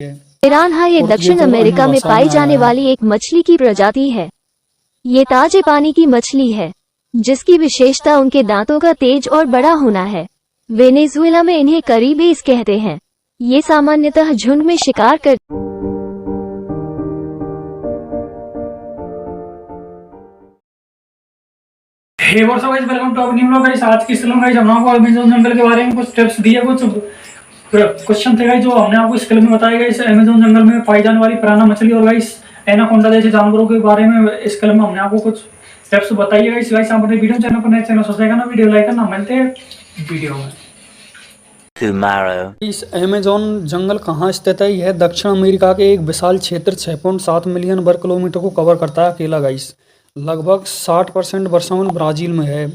Piranha ये दक्षिण America में पाई जाने वाली एक मछली की प्रजाति है। ये ताजे पानी की मछली है जिसकी विशेषता उनके दांतों का तेज और बड़ा होना है। वेनेजुएला में इन्हें करीबेस कहते हैं। ये सामान्यतः झुंड में शिकार कर hey what's up guys, welcome to our new vlog guys. आज की इस फिल्म गाइस हमने आपको अमेज़न जंगल के बारे में कुछ टिप्स दिए, कुछ क्वेश्चन थे गाइस जो हमने आपको इस फिल्म में बताए गाइस। अमेज़न जंगल में पाई जाने वाली पिरान्हा मछली और गाइस एनाकोंडा जैसे जानवरों के बारे में इस फिल्म में हमने आपको कुछ टिप्स बताई है गाइस। आप अपने वीडियो चैनल पर नए चैनल सब्सक्राइब करना, वीडियो लाइक करना। मिलते हैं वीडियो में। इस अमेज़न जंगल कहाँ स्थित है? यह दक्षिण अमेरिका के एक विशाल क्षेत्र 6.7 मिलियन वर्ग किलोमीटर को कवर करता है अकेला गाइस। लगभग 60% वर्षावन ब्राज़ील में है,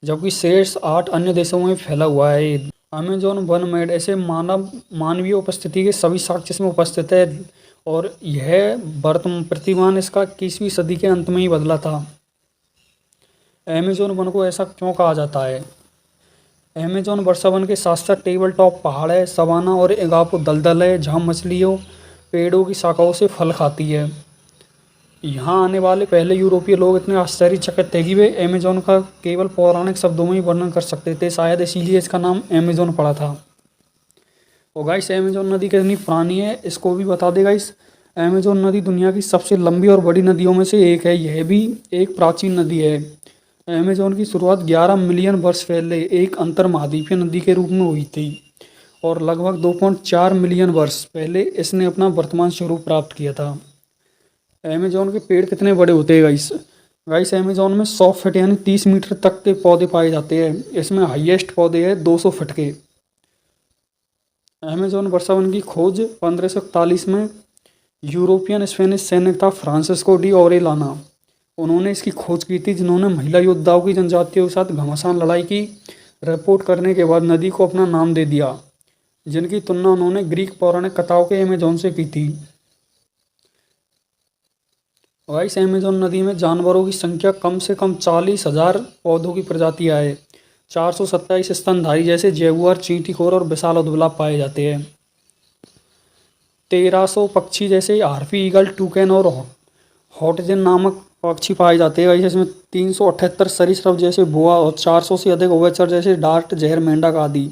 जबकि शेष 8 अन्य देशों में फैला हुआ है। अमेज़न वन में ऐसे मानवीय उपस्थिति के सभी साक्ष्य इसमें उपस्थित है और यह प्रतिमान इसका 21वीं सदी के अंत में ही बदला था। अमेज़न वन को ऐसा क्यों कहा जाता है? अमेज़न वर्षावन के साथ साथ टेबल टॉप पहाड़ है, सवाना और एगापो दलदल है जहाँ मछलियों पेड़ों की शाखाओं से फल खाती है। यहाँ आने वाले पहले यूरोपीय लोग इतने आश्चर्यचकित थे कि वे अमेज़न का केवल पौराणिक शब्दों में ही वर्णन कर सकते थे, शायद इसीलिए इसका नाम अमेज़न पड़ा था। और गाइस अमेज़न नदी कितनी पुरानी है इसको भी बता दे गाइस। अमेज़न नदी दुनिया की सबसे लंबी और बड़ी नदियों में से एक है। यह भी एक प्राचीन नदी है। अमेज़न की शुरुआत 11 मिलियन वर्ष पहले एक अंतर महाद्वीपीय नदी के रूप में हुई थी और लगभग 2.4 मिलियन वर्ष पहले इसने अपना वर्तमान स्वरूप प्राप्त किया था। अमेज़न के पेड़ कितने बड़े होते हैं गाइस अमेज़न में 100 फीट यानी 30 मीटर तक के पौधे पाए जाते हैं। इसमें हाईएस्ट पौधे हैं 200 फीट के। अमेज़न वर्षावन की खोज 1541 में यूरोपियन स्पेनिश सैनिक था फ्रांसिस्को डी ओरेलाना। उन्होंने इसकी खोज की थी, जिन्होंने महिला योद्धाओं की जनजातियों के साथ घमासान लड़ाई की रिपोर्ट करने के बाद नदी को अपना नाम दे दिया, जिनकी तुलना उन्होंने ग्रीक पौराणिक कथाओं के अमेज़न से की थी। गाइस अमेज़न नदी में जानवरों की संख्या कम से कम 40,000 पौधों की प्रजातियां है। 427 स्तनधारी जैसे जैगुआर, चींटीखोर और विशाल उद्भिद पाए जाते हैं। 1300 पक्षी जैसे हार्पी, ईगल, टूकैन और हॉटजिन नामक पक्षी पाए जाते हैं। इसमें 378 सरीसृप जैसे बोआ और 400 से अधिक उभयचर जैसे डार्ट, जहर, मेंढक आदि।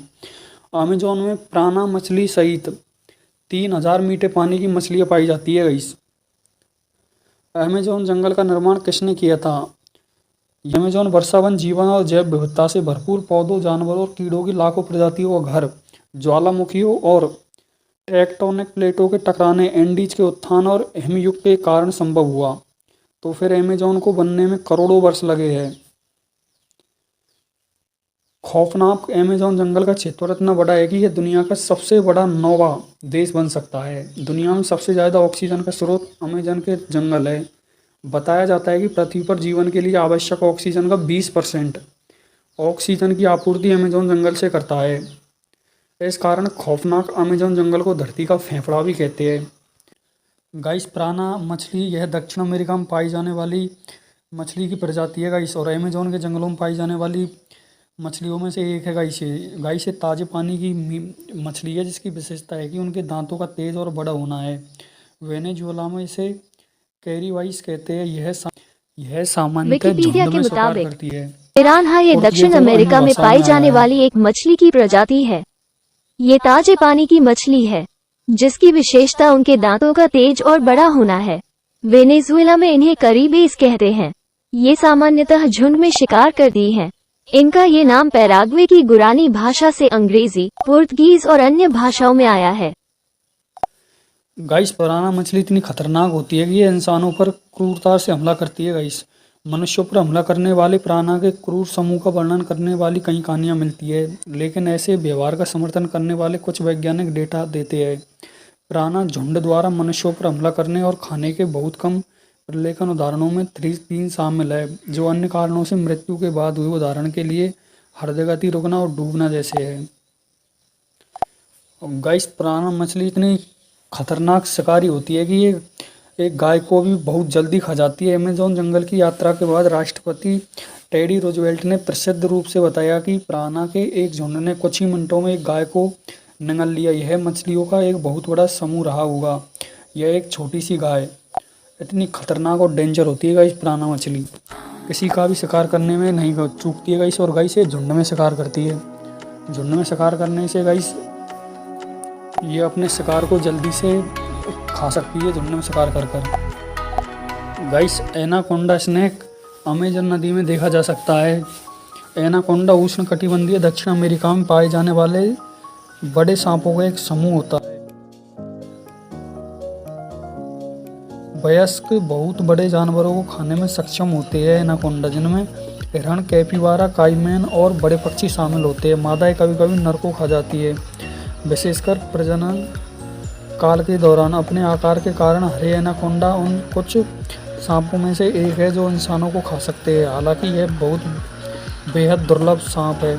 अमेज़न में पिरान्हा मछली सहित 3000 मीठे पानी की मछलियाँ पाई जाती है गाइस। अमेज़न जंगल का निर्माण किसने किया था? अमेज़न वर्षावन जीवन और जैव विविधता से भरपूर पौधों, जानवरों और कीड़ों की लाखों प्रजातियों का घर, ज्वालामुखियों और टेक्टोनिक प्लेटों के टकराने, एंडीज के उत्थान और हिमयुग के कारण संभव हुआ। तो फिर अमेज़न को बनने में करोड़ों वर्ष लगे हैं। खौफनाक अमेज़न जंगल का क्षेत्र इतना बड़ा है कि यह दुनिया का सबसे बड़ा नौवां देश बन सकता है। दुनिया में सबसे ज़्यादा ऑक्सीजन का स्रोत अमेज़न के जंगल है। बताया जाता है कि पृथ्वी पर जीवन के लिए आवश्यक ऑक्सीजन का 20% ऑक्सीजन की आपूर्ति अमेज़न जंगल से करता है। इस कारण खौफनाक अमेज़न जंगल को धरती का फेफड़ा भी कहते हैं। गाइस पिरान्हा मछली यह दक्षिण अमेरिका में पाई जाने वाली मछली की प्रजाति है गाइस, और अमेज़न के जंगलों में पाई जाने वाली मछलियों में से एक है गाइस। ये ताजे पानी की मछली है जिसकी विशेषता है कि उनके दांतों का तेज और बड़ा होना है। वेनेजुएला में इसे कैरीवाइस कहते हैं। यह सामान्यतः विकिपीडिया झुंड के में शिकार मुताबिक करती है। पिरान्हा ये दक्षिण अमेरिका में पाई जाने वाली एक मछली की प्रजाति है। ये ताजे पानी की मछली है जिसकी विशेषता उनके दांतों का तेज और बड़ा होना है। वेनेजुएला में इन्हें करीबेस कहते हैं। ये सामान्यतः झुंड में शिकार करती हैं। इनका ये नाम पैराग्वे की गुरानी भाषा से अंग्रेजी, पुर्तगीज और अन्य भाषाओं में आया है। गाइस पिरान्हा मछली इतनी खतरनाक होती है कि ये इंसानों पर क्रूरता से हमला करती है गाइस। मनुष्यों पर हमला करने वाले पिरान्हा के क्रूर समूह का वर्णन करने वाली कई कहानियां मिलती है, लेकिन ऐसे व्यवहार का समर्थन करने वाले कुछ वैज्ञानिक डेटा देते हैं। पिरान्हा झुंड द्वारा मनुष्यों पर हमला करने और खाने के बहुत कम प्रलेखन उदाहरणों में 3 शामिल है, जो अन्य कारणों से मृत्यु के बाद हुए। उदाहरण के लिए हृदय गति रुकना और डूबना जैसे है। गाइस पिरान्हा मछली इतनी खतरनाक शिकारी होती है कि ये एक गाय को भी बहुत जल्दी खा जाती है। अमेज़न जंगल की यात्रा के बाद राष्ट्रपति टेडी रोजवेल्ट ने प्रसिद्ध रूप से बताया कि पिरान्हा के एक झुंड ने कुछ ही मिनटों में एक गाय को निगल यह मछलियों का एक बहुत बड़ा समूह रहा होगा। यह एक छोटी सी गाय इतनी खतरनाक और डेंजर होती है गाइस पिरान्हा मछली। किसी का भी शिकार करने में नहीं चूकती है गाइस, और गाइस ये झुंड में शिकार करती है। झुंड में शिकार करने से गाइस ये अपने शिकार को जल्दी से खा सकती है झुंड में शिकार कर कर। गाइस एनाकोंडा स्नेक अमेजन नदी में देखा जा सकता है। एनाकोंडा उष्णकटिबंधीय दक्षिण अमेरिका में पाए जाने वाले बड़े सांपों का एक समूह होता है। वयस्क बहुत बड़े जानवरों को खाने में सक्षम होते हैं एनाकोंडा, जिनमें हिरण, कैपिबारा, काइमैन और बड़े पक्षी शामिल होते हैं। मादाएं कभी कभी नर को खा जाती है। विशेषकर प्रजनन काल के दौरान अपने आकार के कारण हरे एनाकोंडा उन कुछ सांपों में से एक है जो इंसानों को खा सकते हैं। हालांकि यह बहुत बेहद दुर्लभ सांप है।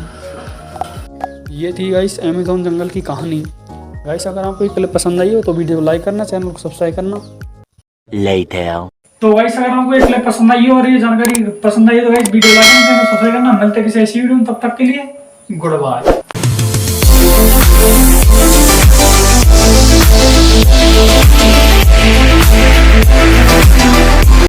ये थी गाइस अमेज़न जंगल की कहानी। गाइस अगर आपको ये क्लिप पसंद आई हो तो वीडियो को लाइक करना, चैनल को सब्सक्राइब करना। तो गाइस अगर आपको ये क्लिप पसंद आई हो और ये जानकारी पसंद आई है तो गाइस वीडियो लाइक करना, चैनल सब्सक्राइब करना। मिलते हैं किसी ऐसी वीडियो में, तब तक के लिए गुड बाय।